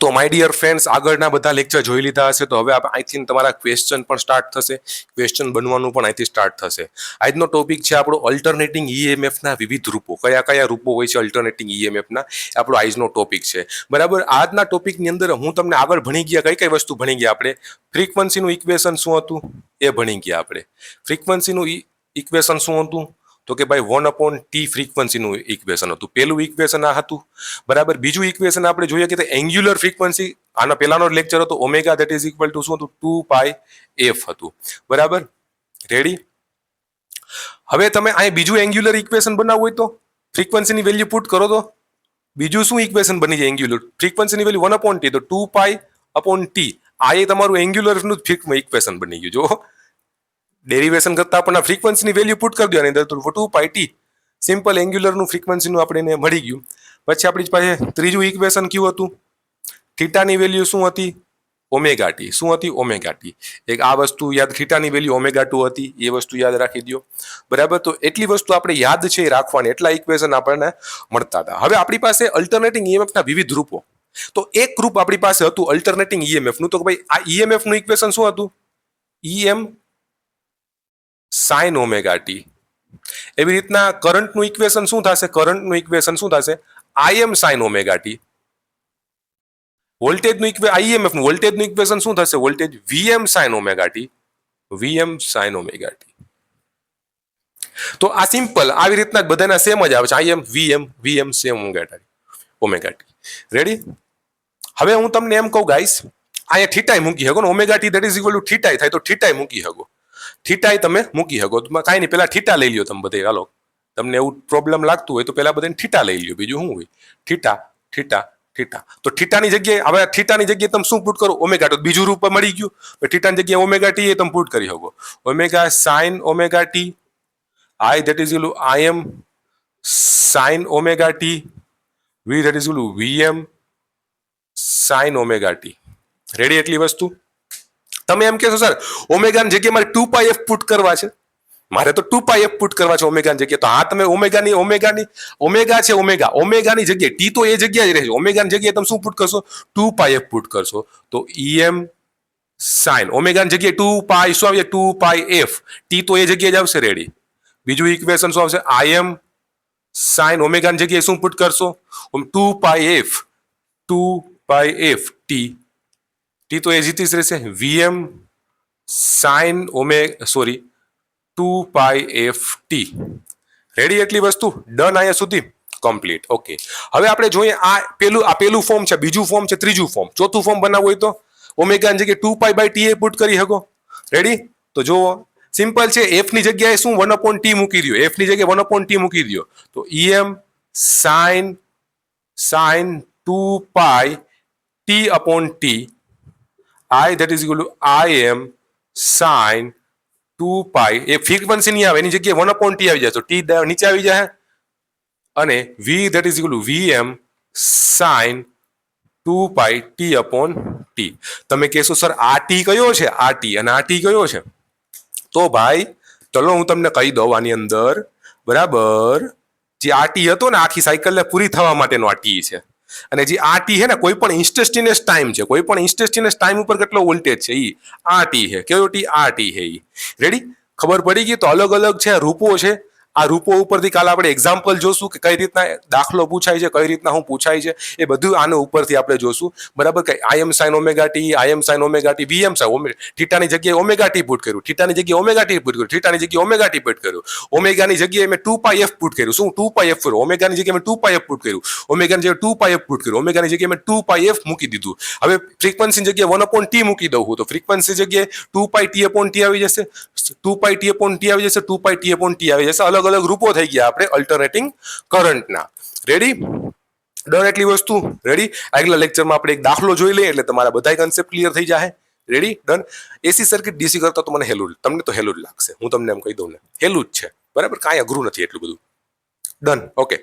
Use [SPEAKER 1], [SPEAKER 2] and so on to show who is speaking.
[SPEAKER 1] તો my dear friends, આગળના બધા લેક્ચર જોઈ લીધા હશે, તો હવે અહીંથી તમારા ક્વેશ્ચન પણ સ્ટાર્ટ થશે, ક્વેશ્ચન બનવાનું પણ અહીંથી સ્ટાર્ટ થશે. આજનો ટોપિક છે આપણો અલ્ટરનેટિંગ ઈએમએફના વિવિધ રૂપો. કયા કયા રૂપો હોય છે અલ્ટરનેટિંગ ઈએમએફના, આપણો આજનો ટોપિક છે. બરાબર. આજના ટોપિકની અંદર હું તમને આગળ ભણી ગયા કઈ કઈ વસ્તુ ભણી ગયા આપણે. ફ્રીક્વન્સીનું ઇક્વેશન શું હતું એ ભણી ગયા આપણે. ફ્રીક્વન્સીનું ઇક્વેશન શું હતું તો કે ભાઈ 1/t ફ્રીક્વન્સીનું ઇક્વેશન હતું. પહેલું ઇક્વેશન આ હતું. બરાબર. બીજું ઇક્વેશન આપણે જોઈએ કે એંગ્યુલર ફ્રીક્વન્સી, આના પહેલાનો લેક્ચર હતો omega that is equal two શું હતું 2πf હતું. બરાબર. રેડી. હવે તમે અહીં બીજું એંગ્યુલર ઇક્વેશન બનાવવું હોય તો ફ્રીક્વન્સીની વેલ્યુ પુટ કરો તો બીજું શું ઇક્વેશન બની જાય એંગ્યુલર ફ્રીક્વન્સીની વેલ્યુ 1/t તો 2π/t. આ એ તમારું એંગ્યુલરનું ઇક્વેશન બની ગયું. જો ડેરિવેશન કરતા આપણને ફ્રીક્વન્સીની વેલ્યુ પુટ કરી દેવાની અંદર તો 2πt સિમ્પલ એંગ્યુલરનું ફ્રીક્વન્સીનું આપણે એને મળી ગયું. પછી આપણી પાસે ત્રીજું ઇક્વેશન કયું હતું, થીટાની વેલ્યુ શું હતી ઓમેગા ટી. શું હતી ઓમેગા ટી. એક આ વસ્તુ યાદ, થીટાની વેલ્યુ ઓમેગા 2 હતી, એ વસ્તુ યાદ રાખી દો. બરાબર. તો એટલી વસ્તુ આપણે યાદ છે એ રાખવાની, એટલા ઇક્વેશન આપણને મળતા હતા. હવે આપણી પાસે અલ્ટરનેટિંગ ઈએમએફના વિવિધ રૂપો. તો એક ગ્રુપ આપણી પાસે હતું અલ્ટરનેટિંગ ઈએમએફનું. તો ભાઈ આ ઈએમએફનું ઇક્વેશન શું હતું, ઈએમ સાઇન ઓમેગા ટી. એવી રીતના કરંટનું ઇક્વેશન શું થશે, કરંટનું ઇક્વેશન શું થશે આઈએમ સાઇન ઓમેગા ટી. વોલ્ટેજનું આઈએમએફનું વોલ્ટેજનું ઇક્વેશન શું થશે, voltage VM sine omega T, VM sine omega T. તો આ સિમ્પલ આવી રીતના બધાના સેમ જ આવે છે, I M V M V M sine omega t. Ready. હવે હું તમને એમ કહું ગાઈસ, અહીંયા થીટાઈ મૂકી શકો ને, omega T that is equal to theta i થાય તો થીટાઈ મૂકી શકો, થીટાઈ તમે મૂકી શકો. કાંઈ નહીં, પેલા થીટા લઈ લ્યો તમે બધે. હાલો, તમને એવું પ્રોબ્લેમ લાગતું હોય તો પેલા બધાને થીટા લઈ લ્યો, બીજું શું હોય, થીટા થીટા થીટા. તો થીટાની જગ્યાએ, હવે થીટાની જગ્યાએ તમે શું પુટ કરો ઓમેગા, તો બીજું રૂપ મળી ગયું. થીટાની જગ્યાએ ઓમેગા ટી એ તમે પુટ કરી શકો, omega sine omega t, I that is equal to I M sine omega t, V that is equal to V M sine omega t. Ready. એટલી વસ્તુ. તમે એમ કહેશો સર ઓમેગાની જગ્યાએ મારે 2πf પુટ કરવા છે, મારે તો 2πf પુટ કરવા છે ઓમેગાની જગ્યાએ. તો હા, તમે ઓમેગા છે, ઓમેગાની જગ્યાએ ટી તો એ જગ્યાએ જ રહેશે. ઓમેગાની જગ્યાએ તમે શું પુટ કરશો, 2πf પુટ કરશો. તો ઈએમ સાઇન ઓમેગાની જગ્યાએ 2π શું આવશે, 2πf. ટી તો એ જગ્યાએ જ આવશે. રેડી. બીજું ઇક્વેશન શું આવશે, આઈએમ સાઇન ઓમેગાની જગ્યાએ શું પુટ કરશો 2πf, 2πf ટી. ટી તો એ જીતી જ રહેશે, V M sine sorry 2πf t. Ready. એટલી વસ્તુ ડન. અહીંયા સુધી કમ્પ્લીટ. ઓકે. હવે આપણે જોઈએ આ પેલું ફોર્મ છે, બીજું ફોર્મ છે, ત્રીજું ફોર્મ, ચોથું ફોર્મ બનાવવું હોય તો ઓમેગાની જગ્યાએ 2π/t એ પુટ કરી શકો. રેડી. તો જુઓ સિમ્પલ છે, એફ ની જગ્યાએ શું 1/t મૂકી દો, એફ ની જગ્યાએ 1/t મૂકી દો તો IM sine 2πt/t, I that is equal to Im sin 2π. એ ફ્રીક્વન્સી નહીં આવે, એની જગ્યાએ 1/t આવી જાય તો t નીચે આવી જાય, અને v that is equal to Vm sin 2πt/t. તમે કહેશો સર આ t કયો છે, આ t અને આ t કયો છે, તો ભાઈ ચલો હું તમને કહી દઉં આની અંદર. બરાબર. જે આ t હતો ને આખી સાયકલને પૂરી થવા માટેનો આ t છે, અને જે આ ટી છે ને કોઈ પણ ઇન્સ્ટન્ટેનિયસ ટાઈમ છે, કોઈ પણ ઇન્સ્ટન્ટેનિયસ ટાઈમ ઉપર કેટલો વોલ્ટેજ છે ઈ આ ટી છે. કયો ટી, આ ટી છે ઈ. રેડી. ખબર પડી ગઈ. તો અલગ અલગ છે રૂપો છે. આ રૂપો ઉપરથી કાલે આપણે એક્ઝામ્પલ જોશું કે કઈ રીતના દાખલો પૂછાય છે, કઈ રીતના શું પૂછાય છે, એ બધું આને ઉપરથી આપણે જોશું. બરાબર. કે IM sine omega T, IM sine omega T, VM sine થીટાની જગ્યાએ ઓમેગા ટી પુટ કર્યું, થીટાની જગ્યાએ ઓમેગા ટી પુટ કર્યું, થીટાની જગ્યાએ ઓમેગા ટી પુટ કર્યું, ઓમેગાની જગ્યાએ મેં 2πf પુટ કર્યું. શું 2πf કર્યું, ઓમેગાની જગ્યાએ મેં 2πf પુટ કર્યું, ઓમેગાની જગ્યાએ 2πf પુટ કર્યું, ઓમેગાની જગ્યાએ મેં 2πf મૂકી દીધું. હવે ફ્રીક્વન્સીની જગ્યાએ 1/t મૂકી દઉં હું તો ફ્રીક્વન્સી જગ્યાએ 2πt/t આવી જશે, 2πt/t આવી જશે, 2πt/t આવી જશે. અલગ અલગ રૂપો થઈ ગયા આપણે અલ્ટરનેટિંગ કરંટના. રેડી. ડન. એટલી વસ્તુ. રેડી. આગલા લેક્ચરમાં આપણે એક દાખલો જોઈ લઈએ એટલે તમારા બધા કન્સેપ્ટ ક્લિયર થઈ જાય. રેડી. ડન. એસી સર્કિટ ડીસી કરતા તો મને હેલું, તમને તો હેલું જ લાગશે, હું તમને એમ કહી દઉં ને હેલું જ છે. બરાબર. કાંઈ અઘરું નથી એટલું બધું. ડન. ઓકે.